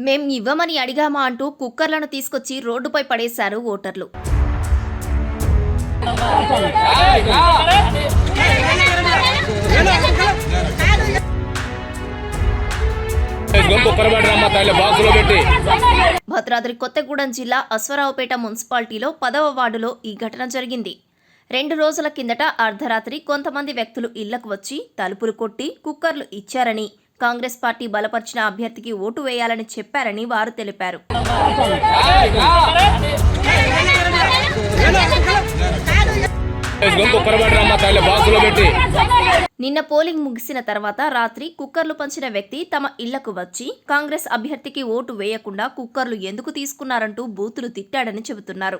మేం ఇవ్వమని అడిగామా అంటూ కుక్కర్లను తీసుకొచ్చి రోడ్డుపై పడేశారు ఓటర్లు. భద్రాద్రి కొత్తగూడెం జిల్లా అశ్వారావుపేట మున్సిపాలిటీలో 10వ వార్డులో ఈ ఘటన జరిగింది. 2 రోజుల కిందట అర్ధరాత్రి కొంతమంది వ్యక్తులు ఇళ్లకు వచ్చి తలుపులు కొట్టి కుక్కర్లు ఇచ్చారని, కాంగ్రెస్ పార్టీ బలపరిచిన అభ్యర్థికి ఓటు వేయాలని చెప్పారని వారు తెలిపారు. నిన్న పోలింగ్ ముగిసిన తర్వాత రాత్రి కుక్కర్లు పంచిన వ్యక్తి తమ ఇళ్లకు వచ్చి కాంగ్రెస్ అభ్యర్థికి ఓటు వేయకుండా కుక్కర్లు ఎందుకు తీసుకున్నారంటూ బూతులు తిట్టాడని చెబుతున్నారు.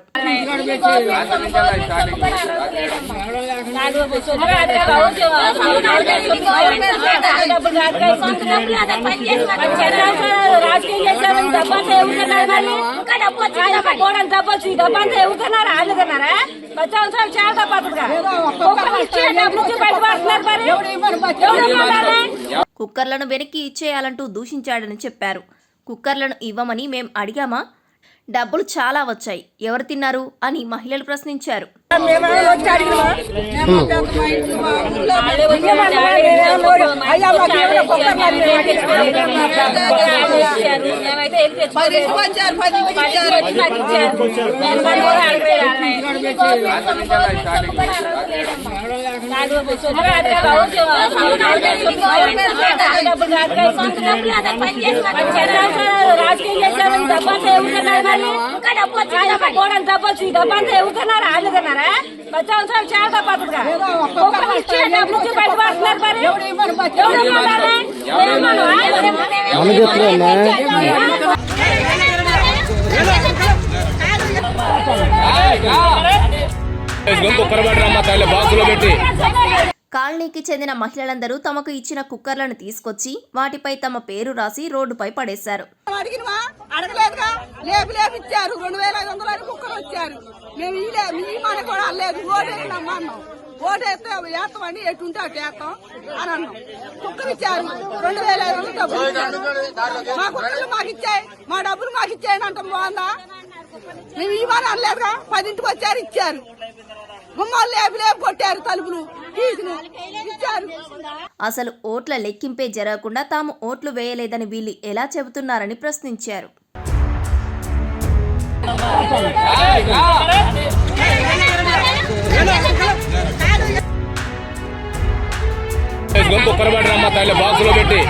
కుక్కర్లను వెనక్కి ఇచ్చేయాలంటూ దూషించాడని చెప్పారు. కుక్కర్లను ఇవ్వమని మేం అడిగామా? డబ్బులు చాలా వచ్చాయి, ఎవరు తిన్నారు అని మహిళలు ప్రశ్నించారు. కాలనీకి చెందిన మహిళలందరూ తమకు ఇచ్చిన కుక్కర్లను తీసుకొచ్చి వాటిపై తమ పేరు రాసి రోడ్డుపై పడేశారు. ఓటేస్తే వేస్తామని ఎటుంటే అటు వేస్తాం అని అన్నాం. కుక్కలు ఇచ్చారు 2500 డబ్బులు మా కుక్కలు మాకు ఇచ్చాయి, మా డబ్బులు మాకు ఇచ్చాయని అంటాం. బాగుందా? మేము ఇవ్వని అనలేదుగా. 10ంటికి వచ్చారు, ఇచ్చారు. గుమ్మాలు లేపు కొట్టారు, తలుపులు ఇచ్చారు. అసలు ఓట్ల లెక్కింపే జరగకుండా తాము ఓట్లు వేయలేదని వీళ్ళు ఎలా చెబుతున్నారని ప్రశ్నించారు. బాక్స్ లో పెట్టి